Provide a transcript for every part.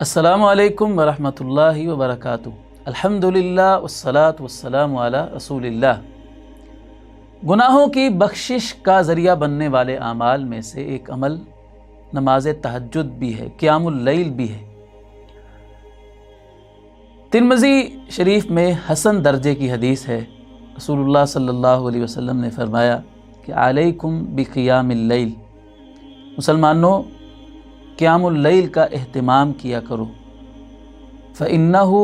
السلام علیکم ورحمۃ اللہ وبرکاتہ۔ الحمدللہ والصلاۃ والسلام علی رسول اللہ۔ گناہوں کی بخشش کا ذریعہ بننے والے اعمال میں سے ایک عمل نماز تہجد بھی ہے، قیام اللیل بھی ہے۔ ترمذی شریف میں حسن درجے کی حدیث ہے، رسول اللہ صلی اللہ علیہ وسلم نے فرمایا کہ علیکم بقیام اللیل، مسلمانوں قیام اللیل کا اہتمام کیا کرو، فإنہ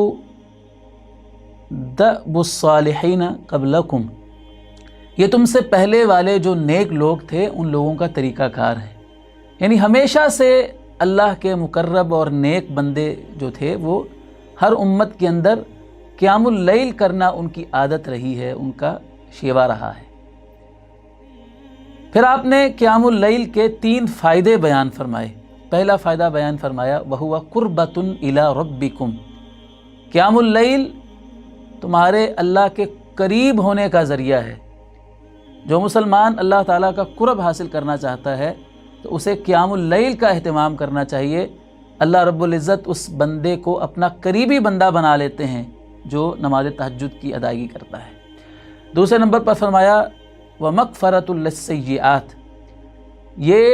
دأب الصالحین قبلکم، یہ تم سے پہلے والے جو نیک لوگ تھے ان لوگوں کا طریقہ کار ہے۔ یعنی ہمیشہ سے اللہ کے مقرب اور نیک بندے جو تھے وہ ہر امت کے اندر قیام اللیل کرنا ان کی عادت رہی ہے، ان کا شیوا رہا ہے۔ پھر آپ نے قیام اللیل کے 3 فائدے بیان فرمائے۔ پہلا فائدہ بیان فرمایا وَهُوَ قُرْبَةٌ إِلَىٰ رَبِّكُمْ، قیام اللیل تمہارے اللہ کے قریب ہونے کا ذریعہ ہے۔ جو مسلمان اللہ تعالیٰ کا قرب حاصل کرنا چاہتا ہے تو اسے قیام اللیل کا اہتمام کرنا چاہیے۔ اللہ رب العزت اس بندے کو اپنا قریبی بندہ بنا لیتے ہیں جو نماز تہجد کی ادائیگی کرتا ہے۔ دوسرے نمبر پر فرمایا وَمَغْفَرَةٌ لِلسَّیِّئَاتِ، یہ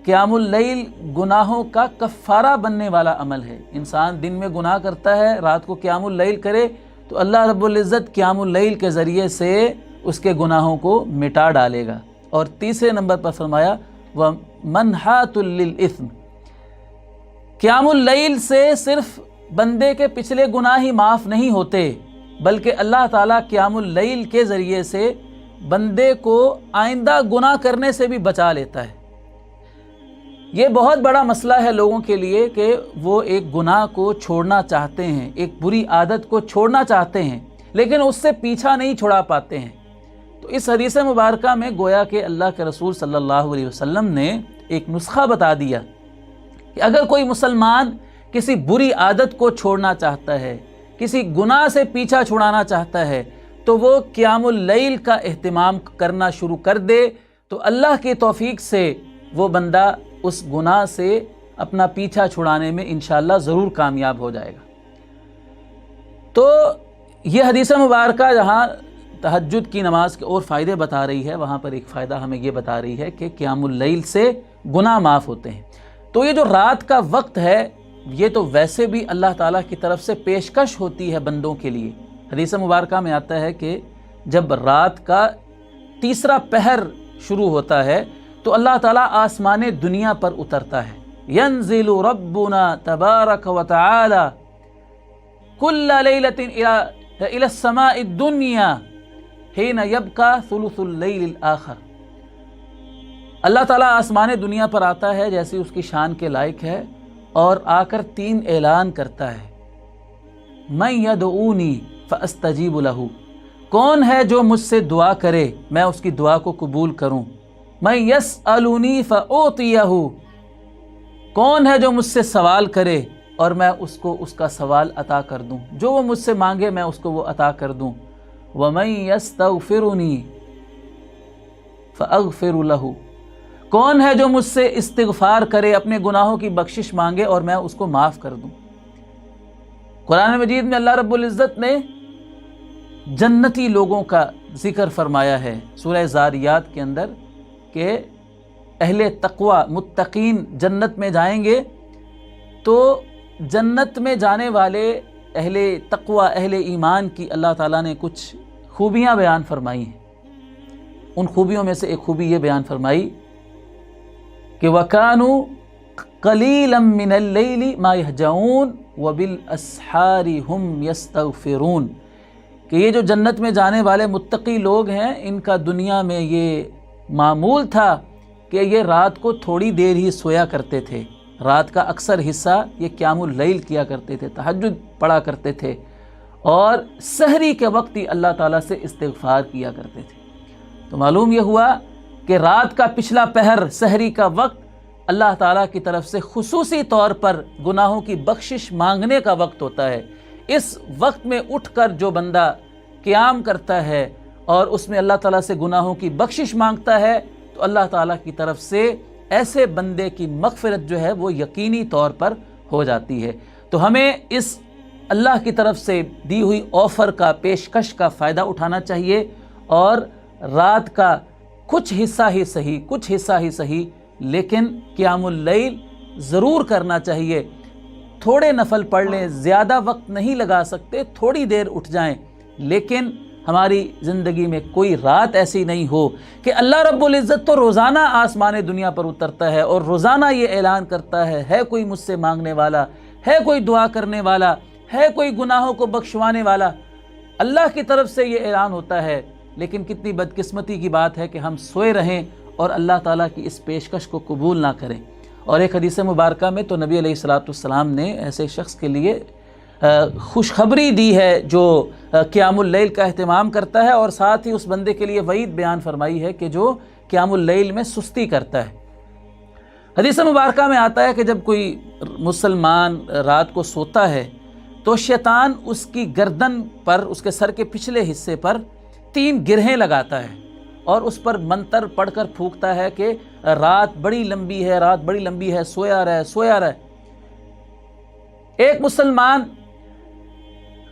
قیام اللیل گناہوں کا کفارہ بننے والا عمل ہے۔ انسان دن میں گناہ کرتا ہے، رات کو قیام اللیل کرے تو اللہ رب العزت قیام اللیل کے ذریعے سے اس کے گناہوں کو مٹا ڈالے گا۔ اور تیسرے نمبر پر فرمایا وَمَنْحَاتٌ لِلْإِثْمِ، قیام اللیل سے صرف بندے کے پچھلے گناہ ہی معاف نہیں ہوتے بلکہ اللہ تعالیٰ قیام اللیل کے ذریعے سے بندے کو آئندہ گناہ کرنے سے بھی بچا لیتا ہے۔ یہ بہت بڑا مسئلہ ہے لوگوں کے لیے کہ وہ ایک گناہ کو چھوڑنا چاہتے ہیں، ایک بری عادت کو چھوڑنا چاہتے ہیں لیکن اس سے پیچھا نہیں چھڑا پاتے ہیں۔ تو اس حدیث مبارکہ میں گویا کہ اللہ کے رسول صلی اللہ علیہ وسلم نے ایک نسخہ بتا دیا کہ اگر کوئی مسلمان کسی بری عادت کو چھوڑنا چاہتا ہے، کسی گناہ سے پیچھا چھڑانا چاہتا ہے تو وہ قیام اللیل کا اہتمام کرنا شروع کر دے تو اللہ کی توفیق سے وہ بندہ اس گناہ سے اپنا پیچھا چھڑانے میں انشاءاللہ ضرور کامیاب ہو جائے گا۔ تو یہ حدیث مبارکہ جہاں تہجد کی نماز کے اور فائدے بتا رہی ہے، وہاں پر ایک فائدہ ہمیں یہ بتا رہی ہے کہ قیام اللیل سے گناہ معاف ہوتے ہیں۔ تو یہ جو رات کا وقت ہے یہ تو ویسے بھی اللہ تعالیٰ کی طرف سے پیشکش ہوتی ہے بندوں کے لیے۔ حدیث مبارکہ میں آتا ہے کہ جب رات کا تیسرا پہر شروع ہوتا ہے تو اللہ تعالیٰ آسمان دنیا پر اترتا ہے۔ ينزل ربنا تبارک وتعالی کل لیلۃ الى السماء الدنیا حین یبقى ثلث اللیل الآخر، اللہ تعالیٰ آسمان دنیا پر آتا ہے جیسے اس کی شان کے لائق ہے اور آ کر 3 اعلان کرتا ہے من یدعونی فاستجیب لہ، کون ہے جو مجھ سے دعا کرے میں اس کی دعا کو قبول کروں، من یسألنی فأعطیہ، کون ہے جو مجھ سے سوال کرے اور میں اس کو اس کا سوال عطا کر دوں، جو وہ مجھ سے مانگے میں اس کو وہ عطا کر دوں، ومن یستغفرنی فاغفر لہ، کون ہے جو مجھ سے استغفار کرے اپنے گناہوں کی بخشش مانگے اور میں اس کو معاف کر دوں۔ قرآن مجید میں اللہ رب العزت نے جنتی لوگوں کا ذکر فرمایا ہے سورہ زاریات کے اندر کہ اہل تقوی متقین جنت میں جائیں گے، تو جنت میں جانے والے اہل تقوی اہل ایمان کی اللہ تعالیٰ نے کچھ خوبیاں بیان فرمائی ہیں۔ ان خوبیوں میں سے ایک خوبی یہ بیان فرمائی کہ وَكَانُوا قَلِيلًا مِّنَ اللَّيْلِ مَا يَهْجَعُونَ وَبِالْأَسْحَارِ هُمْ يَسْتَغْفِرُونَ، کہ یہ جو جنت میں جانے والے متقی لوگ ہیں ان کا دنیا میں یہ معمول تھا کہ یہ رات کو تھوڑی دیر ہی سویا کرتے تھے، رات کا اکثر حصہ یہ قیام اللیل کیا کرتے تھے، تہجد پڑھا کرتے تھے اور سحری کے وقت ہی اللہ تعالیٰ سے استغفار کیا کرتے تھے۔ تو معلوم یہ ہوا کہ رات کا پچھلا پہر سحری کا وقت اللہ تعالیٰ کی طرف سے خصوصی طور پر گناہوں کی بخشش مانگنے کا وقت ہوتا ہے۔ اس وقت میں اٹھ کر جو بندہ قیام کرتا ہے اور اس میں اللہ تعالیٰ سے گناہوں کی بخشش مانگتا ہے تو اللہ تعالیٰ کی طرف سے ایسے بندے کی مغفرت جو ہے وہ یقینی طور پر ہو جاتی ہے۔ تو ہمیں اس اللہ کی طرف سے دی ہوئی آفر کا، پیشکش کا فائدہ اٹھانا چاہیے، اور رات کا کچھ حصہ ہی صحیح لیکن قیام اللیل ضرور کرنا چاہیے۔ تھوڑے نفل پڑھ لیں، زیادہ وقت نہیں لگا سکتے، تھوڑی دیر اٹھ جائیں، لیکن ہماری زندگی میں کوئی رات ایسی نہیں ہو کہ اللہ رب العزت تو روزانہ آسمان دنیا پر اترتا ہے اور روزانہ یہ اعلان کرتا ہے کوئی مجھ سے مانگنے والا، ہے کوئی دعا کرنے والا، ہے کوئی گناہوں کو بخشوانے والا۔ اللہ کی طرف سے یہ اعلان ہوتا ہے، لیکن کتنی بدقسمتی کی بات ہے کہ ہم سوئے رہیں اور اللہ تعالیٰ کی اس پیشکش کو قبول نہ کریں۔ اور ایک حدیث مبارکہ میں تو نبی علیہ السلام نے ایسے شخص کے لیے خوشخبری دی ہے جو قیام اللیل کا اہتمام کرتا ہے، اور ساتھ ہی اس بندے کے لیے وعید بیان فرمائی ہے کہ جو قیام اللیل میں سستی کرتا ہے۔ حدیث مبارکہ میں آتا ہے کہ جب کوئی مسلمان رات کو سوتا ہے تو شیطان اس کی گردن پر، اس کے سر کے پچھلے حصے پر 3 گرہیں لگاتا ہے اور اس پر منتر پڑھ کر پھونکتا ہے کہ رات بڑی لمبی ہے، رات بڑی لمبی ہے، سویا رہے۔ ایک مسلمان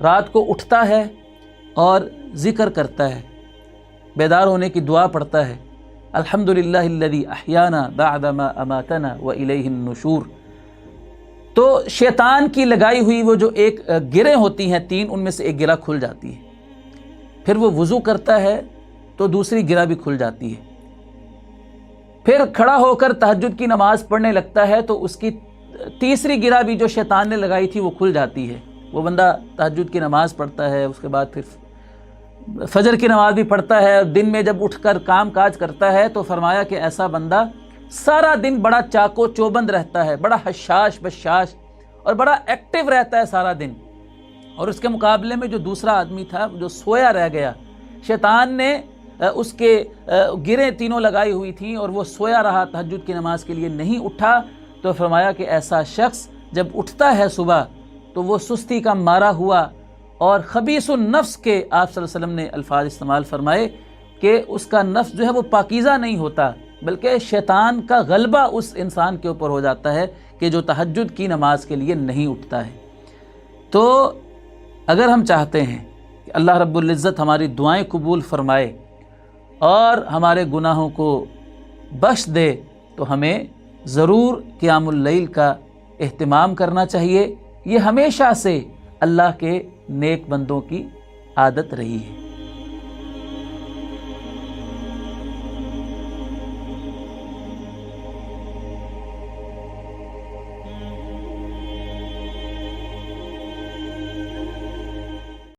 رات کو اٹھتا ہے اور ذکر کرتا ہے، بیدار ہونے کی دعا پڑھتا ہے، الحمدللہ الذی احیانا بعد ما اماتنا والیہ النشور۔ تو شیطان کی لگائی ہوئی وہ جو ایک گریں ہوتی ہیں 3، ان میں سے ایک گرہ کھل جاتی ہے، پھر وہ وضو کرتا ہے تو دوسری گرہ بھی کھل جاتی ہے، پھر کھڑا ہو کر تہجد کی نماز پڑھنے لگتا ہے تو اس کی تیسری گرہ بھی جو شیطان نے لگائی تھی وہ کھل جاتی ہے۔ وہ بندہ تہجد کی نماز پڑھتا ہے، اس کے بعد پھر فجر کی نماز بھی پڑھتا ہے، دن میں جب اٹھ کر کام کاج کرتا ہے تو فرمایا کہ ایسا بندہ سارا دن بڑا چاقو چوبند رہتا ہے، بڑا حشاش بشاش اور بڑا ایکٹیو رہتا ہے سارا دن، اور اس کے مقابلے میں جو دوسرا آدمی تھا جو سویا رہ گیا، شیطان نے اس کے گریں تینوں لگائی ہوئی تھیں اور وہ سویا رہا، تہجد کی نماز کے لیے نہیں اٹھا، تو فرمایا کہ ایسا شخص جب اٹھتا ہے صبح تو وہ سستی کا مارا ہوا، اور خبیث النفس کے آپ صلی اللہ علیہ وسلم نے الفاظ استعمال فرمائے کہ اس کا نفس جو ہے وہ پاکیزہ نہیں ہوتا، بلکہ شیطان کا غلبہ اس انسان کے اوپر ہو جاتا ہے کہ جو تہجد کی نماز کے لیے نہیں اٹھتا ہے۔ تو اگر ہم چاہتے ہیں کہ اللہ رب العزت ہماری دعائیں قبول فرمائے اور ہمارے گناہوں کو بخش دے تو ہمیں ضرور قیام اللیل کا اہتمام کرنا چاہیے۔ یہ ہمیشہ سے اللہ کے نیک بندوں کی عادت رہی ہے۔